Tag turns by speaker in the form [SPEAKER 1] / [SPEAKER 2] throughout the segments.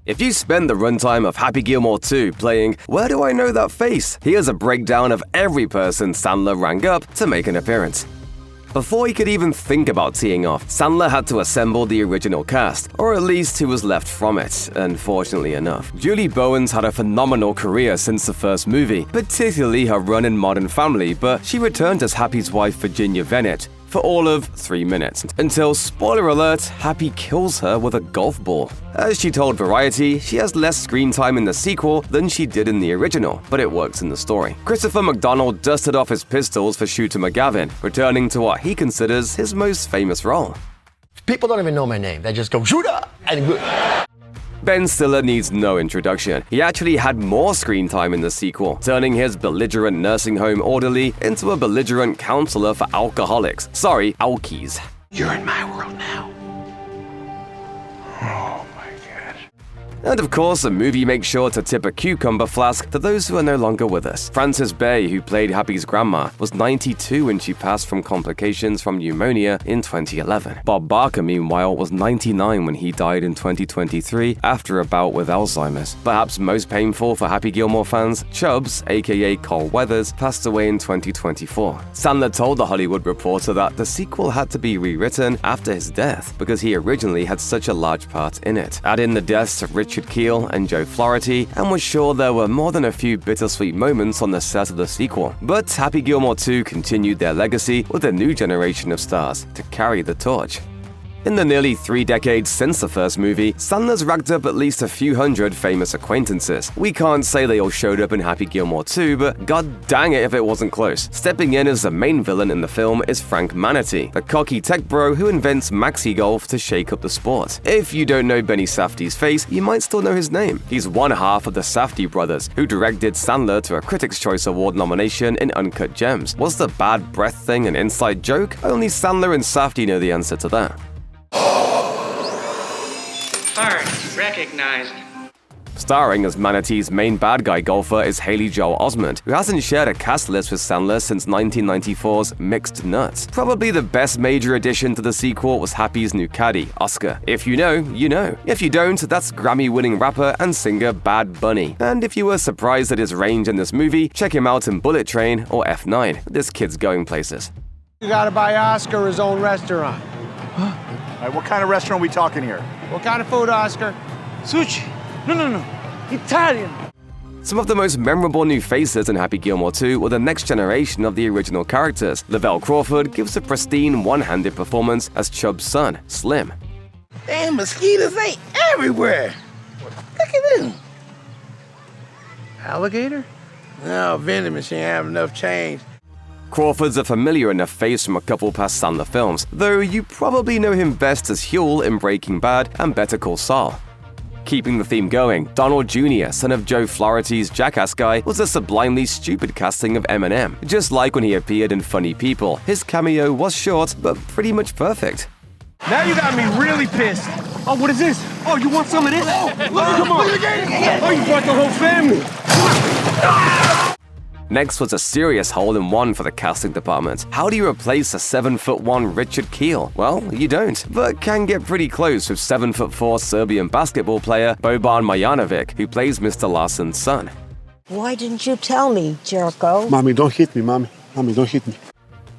[SPEAKER 1] If you spend the runtime of Happy Gilmore 2 playing Where Do I Know That Face?, here's a breakdown of every person Sandler rang up to make an appearance. Before he could even think about teeing off, Sandler had to assemble the original cast, or at least who was left from it, unfortunately enough. Julie Bowen's had a phenomenal career since the first movie, particularly her run in Modern Family, but she returned as Happy's wife Virginia Bennett for all of 3 minutes, until, spoiler alert, Happy kills her with a golf ball. As she told Variety, she has less screen time in the sequel than she did in the original, but it works in the story. Christopher McDonald dusted off his pistols for Shooter McGavin, returning to what he considers his most famous role.
[SPEAKER 2] People don't even know my name. They just go, Shooter! And
[SPEAKER 1] Ben Stiller needs no introduction. He actually had more screen time in the sequel, turning his belligerent nursing home orderly into a belligerent counselor for alcoholics. Sorry, alkies.
[SPEAKER 2] You're in my world now.
[SPEAKER 3] Oh my God.
[SPEAKER 1] And of course, the movie makes sure to tip a cucumber flask to those who are no longer with us. Frances Bay, who played Happy's grandma, was 92 when she passed from complications from pneumonia in 2011. Bob Barker, meanwhile, was 99 when he died in 2023 after a bout with Alzheimer's. Perhaps most painful for Happy Gilmore fans, Chubbs, aka Carl Weathers, passed away in 2024. Sandler told The Hollywood Reporter that the sequel had to be rewritten after his death because he originally had such a large part in it. Add in the deaths of Richard Keel and Joe Flaherty, and was sure there were more than a few bittersweet moments on the set of the sequel. But Happy Gilmore 2 continued their legacy with a new generation of stars to carry the torch. In the nearly 3 decades since the first movie, Sandler's racked up at least a few hundred famous acquaintances. We can't say they all showed up in Happy Gilmore 2, but god dang it if it wasn't close. Stepping in as the main villain in the film is Frank Manatee, the cocky tech bro who invents maxi golf to shake up the sport. If you don't know Benny Safdie's face, you might still know his name. He's one half of the Safdie brothers, who directed Sandler to a Critics' Choice Award nomination in Uncut Gems. Was the bad breath thing an inside joke? Only Sandler and Safdie know the answer to that.
[SPEAKER 4] Heart recognized.
[SPEAKER 1] Starring as Manatee's main bad guy golfer is Haley Joel Osment, who hasn't shared a cast list with Sandler since 1994's Mixed Nuts. Probably the best major addition to the sequel was Happy's new caddy, Oscar. If you know, you know. If you don't, that's Grammy-winning rapper and singer Bad Bunny. And if you were surprised at his range in this movie, check him out in Bullet Train or F9. This kid's going places.
[SPEAKER 5] You gotta buy Oscar his own restaurant.
[SPEAKER 3] All right, what kind of restaurant are we talking here?
[SPEAKER 5] What kind of food, Oscar?
[SPEAKER 6] Sushi. No. Italian.
[SPEAKER 1] Some of the most memorable new faces in Happy Gilmore 2 were the next generation of the original characters. Lavelle Crawford gives a pristine one-handed performance as Chubb's son, Slim.
[SPEAKER 6] Damn, mosquitoes ain't everywhere. Look at them.
[SPEAKER 5] Alligator?
[SPEAKER 6] No, vending machine have enough change.
[SPEAKER 1] Crawford's a familiar enough face from a couple past Sandler films, though you probably know him best as Huel in Breaking Bad and Better Call Saul. Keeping the theme going, Donald Jr., son of Joe Flaherty's Jackass guy, was a sublimely stupid casting of Eminem. Just like when he appeared in Funny People, his cameo was short, but pretty much perfect.
[SPEAKER 5] Now you got me really pissed.
[SPEAKER 6] Oh, what is this? Oh, you want some of this?
[SPEAKER 5] Oh, come on.
[SPEAKER 6] Oh, you brought the whole family.
[SPEAKER 1] Next was a serious hole-in-one for the casting department. How do you replace a 7'1" Richard Keel? Well, you don't, but can get pretty close with 7'4" Serbian basketball player Boban Marjanovic, who plays Mr. Larson's son.
[SPEAKER 7] Why didn't you tell me, Jericho?
[SPEAKER 8] Mommy, don't hit me, Mommy. Mommy, don't hit me.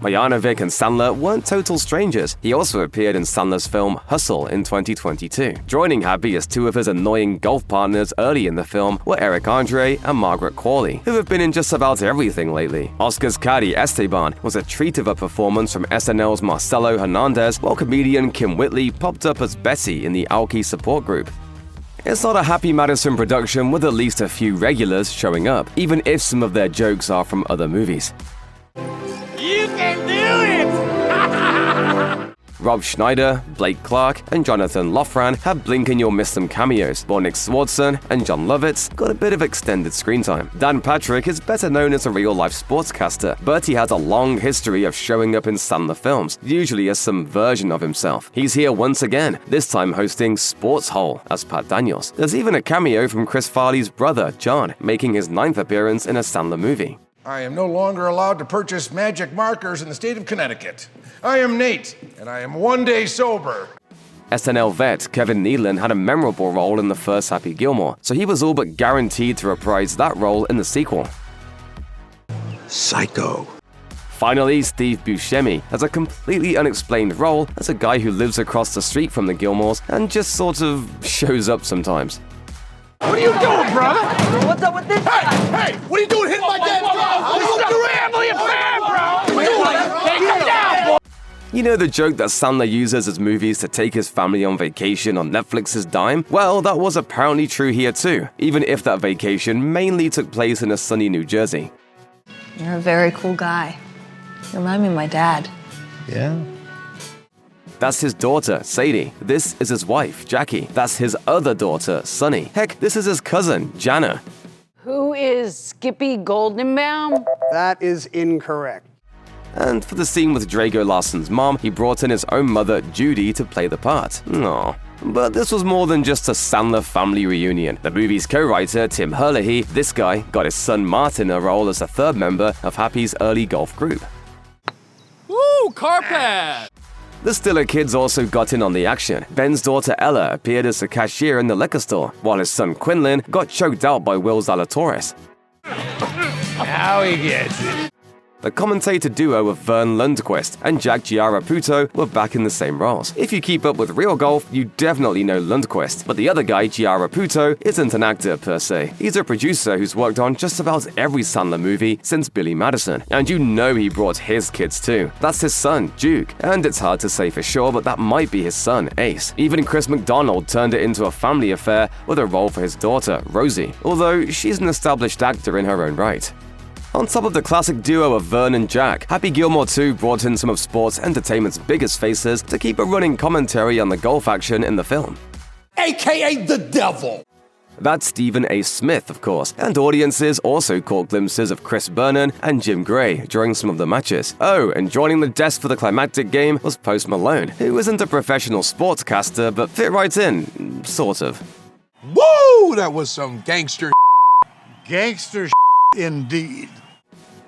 [SPEAKER 1] Marjanovic and Sandler weren't total strangers. He also appeared in Sandler's film Hustle in 2022. Joining Happy as two of his annoying golf partners early in the film were Eric Andre and Margaret Qualley, who have been in just about everything lately. Oscar's caddy Esteban was a treat of a performance from SNL's Marcelo Hernandez, while comedian Kim Whitley popped up as Betty in the Alki support group. It's not a Happy Madison production with at least a few regulars showing up, even if some of their jokes are from other movies.
[SPEAKER 6] You can do it!
[SPEAKER 1] Rob Schneider, Blake Clark, and Jonathan Loughran had blink and you'll miss them cameos, while Nick Swardson and John Lovitz got a bit of extended screen time. Dan Patrick is better known as a real-life sportscaster, but he has a long history of showing up in Sandler films, usually as some version of himself. He's here once again, this time hosting Sports Hole as Pat Daniels. There's even a cameo from Chris Farley's brother, John, making his 9th appearance in a Sandler movie.
[SPEAKER 9] I am no longer allowed to purchase magic markers in the state of Connecticut. I am Nate, and I am 1 day sober.
[SPEAKER 1] SNL vet Kevin Nealon had a memorable role in the first Happy Gilmore, so he was all but guaranteed to reprise that role in the sequel.
[SPEAKER 6] Psycho.
[SPEAKER 1] Finally, Steve Buscemi has a completely unexplained role as a guy who lives across the street from the Gilmores and just sort of shows up sometimes.
[SPEAKER 5] What are you doing, brother?
[SPEAKER 6] What's up with this? Hey, what are you doing hitting my dad's car?
[SPEAKER 5] This is the family affair, bro! What are you doing? Take him down, boy!
[SPEAKER 1] You know the joke that Sandler uses his movies to take his family on vacation on Netflix's dime? Well, that was apparently true here too, even if that vacation mainly took place in a sunny New Jersey.
[SPEAKER 10] You're a very cool guy. You remind me of my dad.
[SPEAKER 6] Yeah.
[SPEAKER 1] That's his daughter, Sadie. This is his wife, Jackie. That's his other daughter, Sunny. Heck, this is his cousin, Jana.
[SPEAKER 11] Who is Skippy Goldenbaum?
[SPEAKER 5] That is incorrect.
[SPEAKER 1] And for the scene with Drago Larson's mom, he brought in his own mother, Judy, to play the part. Aww. But this was more than just a Sandler family reunion. The movie's co-writer, Tim Herlihy, this guy, got his son Martin a role as the third member of Happy's early golf group.
[SPEAKER 12] Woo, carpet!
[SPEAKER 1] The Stiller kids also got in on the action. Ben's daughter Ella appeared as the cashier in the liquor store, while his son Quinlan got choked out by Will Zalatoris.
[SPEAKER 5] Now he gets it.
[SPEAKER 1] The commentator duo of Vern Lundquist and Jack Giaraputo were back in the same roles. If you keep up with real golf, you definitely know Lundquist, but the other guy, Giaraputo, isn't an actor per se. He's a producer who's worked on just about every Sandler movie since Billy Madison, and you know he brought his kids too. That's his son, Duke, and it's hard to say for sure, but that might be his son, Ace. Even Chris McDonald turned it into a family affair with a role for his daughter, Rosie, although she's an established actor in her own right. On top of the classic duo of Vern and Jack, Happy Gilmore 2 brought in some of sports entertainment's biggest faces to keep a running commentary on the golf action in the film.
[SPEAKER 6] AKA the devil.
[SPEAKER 1] That's Stephen A. Smith, of course, and audiences also caught glimpses of Chris Vernon and Jim Gray during some of the matches. Oh, and joining the desk for the climactic game was Post Malone, who isn't a professional sportscaster but fit right in, sort of.
[SPEAKER 9] Woo! That was some gangster.
[SPEAKER 3] Gangster indeed.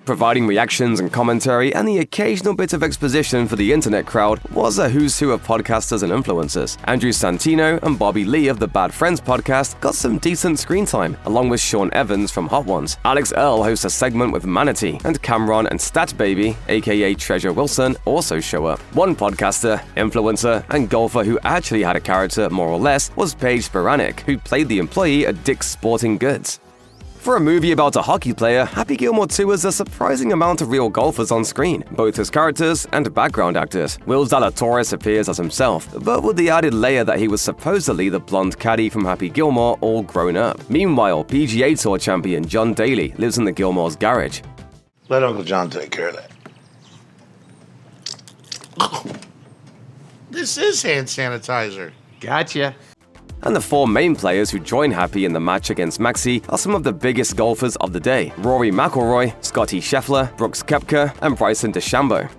[SPEAKER 1] Providing reactions and commentary and the occasional bit of exposition for the internet crowd was a who's who of podcasters and influencers. Andrew Santino and Bobby Lee of the Bad Friends podcast got some decent screen time, along with Sean Evans from Hot Ones. Alex Earl hosts a segment with Manatee, and Cameron and Stat Baby, aka Treasure Wilson, also show up. One podcaster, influencer, and golfer who actually had a character more or less was Paige Spiranek, who played the employee at Dick's Sporting Goods. For a movie about a hockey player, Happy Gilmore 2 has a surprising amount of real golfers on screen, both as characters and background actors. Will Zalatoris appears as himself, but with the added layer that he was supposedly the blonde caddy from Happy Gilmore all grown up. Meanwhile, PGA Tour champion John Daly lives in the Gilmore's garage.
[SPEAKER 6] Let Uncle John take care of that. This is hand sanitizer.
[SPEAKER 5] Gotcha.
[SPEAKER 1] And the four main players who join Happy in the match against Maxie are some of the biggest golfers of the day: Rory McIlroy, Scottie Scheffler, Brooks Koepka, and Bryson DeChambeau.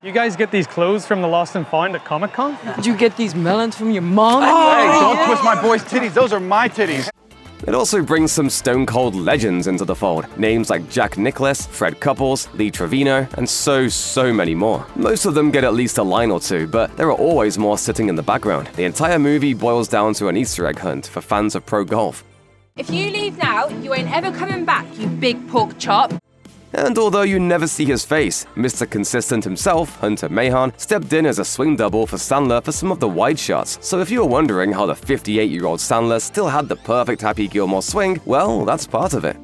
[SPEAKER 13] You guys get these clothes from the Lost and Found at Comic-Con?
[SPEAKER 11] Did you get these melons from your mom?
[SPEAKER 5] Hey, don't twist my boy's titties. Those are my titties.
[SPEAKER 1] It also brings some stone-cold legends into the fold. Names like Jack Nicklaus, Fred Couples, Lee Trevino, and so many more. Most of them get at least a line or two, but there are always more sitting in the background. The entire movie boils down to an Easter egg hunt for fans of pro golf.
[SPEAKER 10] If you leave now, you ain't ever coming back, you big pork chop.
[SPEAKER 1] And although you never see his face, Mr. Consistent himself, Hunter Mahan, stepped in as a swing double for Sandler for some of the wide shots. So if you were wondering how the 58-year-old Sandler still had the perfect Happy Gilmore swing, well, that's part of it.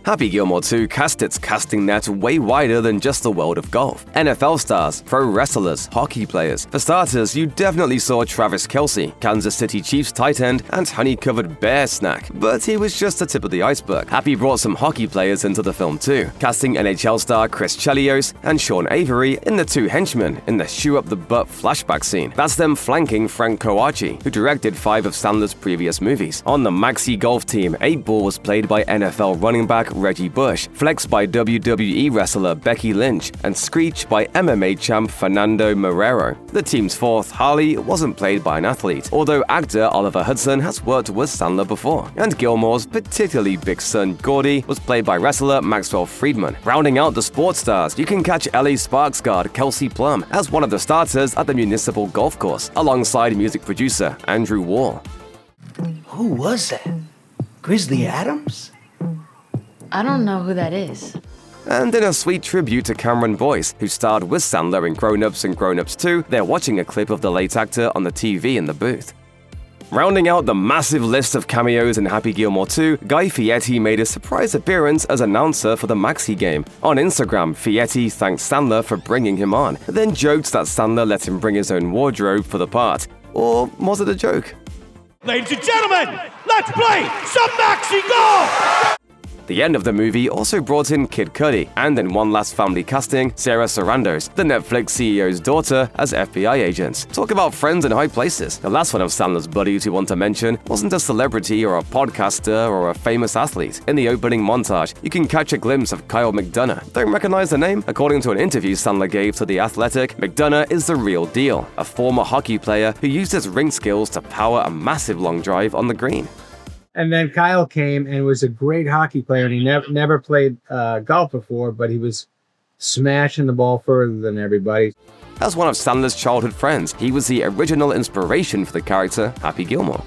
[SPEAKER 1] Happy Gilmore 2 cast its casting net way wider than just the world of golf. NFL stars, pro wrestlers, hockey players. For starters, you definitely saw Travis Kelce, Kansas City Chiefs tight end, and honey-covered bear snack. But he was just the tip of the iceberg. Happy brought some hockey players into the film too, casting NHL star Chris Chelios and Sean Avery in the two henchmen in the shoe-up-the-butt flashback scene. That's them flanking Frank Coarci, who directed 5 of Sandler's previous movies. On the Maxi golf team, 8-Ball was played by NFL running back Reggie Bush, Flex by WWE wrestler Becky Lynch, and Screech by MMA champ Fernando Marrero. The team's fourth, Harley, wasn't played by an athlete, although actor Oliver Hudson has worked with Sandler before, and Gilmore's particularly big son Gordy was played by wrestler Maxwell Friedman. Rounding out the sports stars, you can catch LA Sparks guard Kelsey Plum as one of the starters at the Municipal Golf Course, alongside music producer Andrew Wall.
[SPEAKER 6] Who was that? Grizzly Adams?
[SPEAKER 10] I don't know who that is.
[SPEAKER 1] And in a sweet tribute to Cameron Boyce, who starred with Sandler in Grown Ups and Grown Ups 2, they're watching a clip of the late actor on the TV in the booth. Rounding out the massive list of cameos in Happy Gilmore 2, Guy Fieri made a surprise appearance as announcer for the Maxi game. On Instagram, Fieri thanked Sandler for bringing him on, then joked that Sandler let him bring his own wardrobe for the part. Or was it a joke?
[SPEAKER 5] Ladies and gentlemen, let's play some Maxi Golf!
[SPEAKER 1] The end of the movie also brought in Kid Cudi, and in one last family casting, Sarah Sarandos, the Netflix CEO's daughter, as FBI agents. Talk about friends in high places. The last one of Sandler's buddies we want to mention wasn't a celebrity or a podcaster or a famous athlete. In the opening montage, you can catch a glimpse of Kyle McDonough. Don't recognize the name? According to an interview Sandler gave to The Athletic, McDonough is the real deal, a former hockey player who used his ring skills to power a massive long drive on the green.
[SPEAKER 14] And then Kyle came and was a great hockey player, and he never played golf before, but he was smashing the ball further than everybody.
[SPEAKER 1] As one of Sandler's childhood friends, he was the original inspiration for the character Happy Gilmore.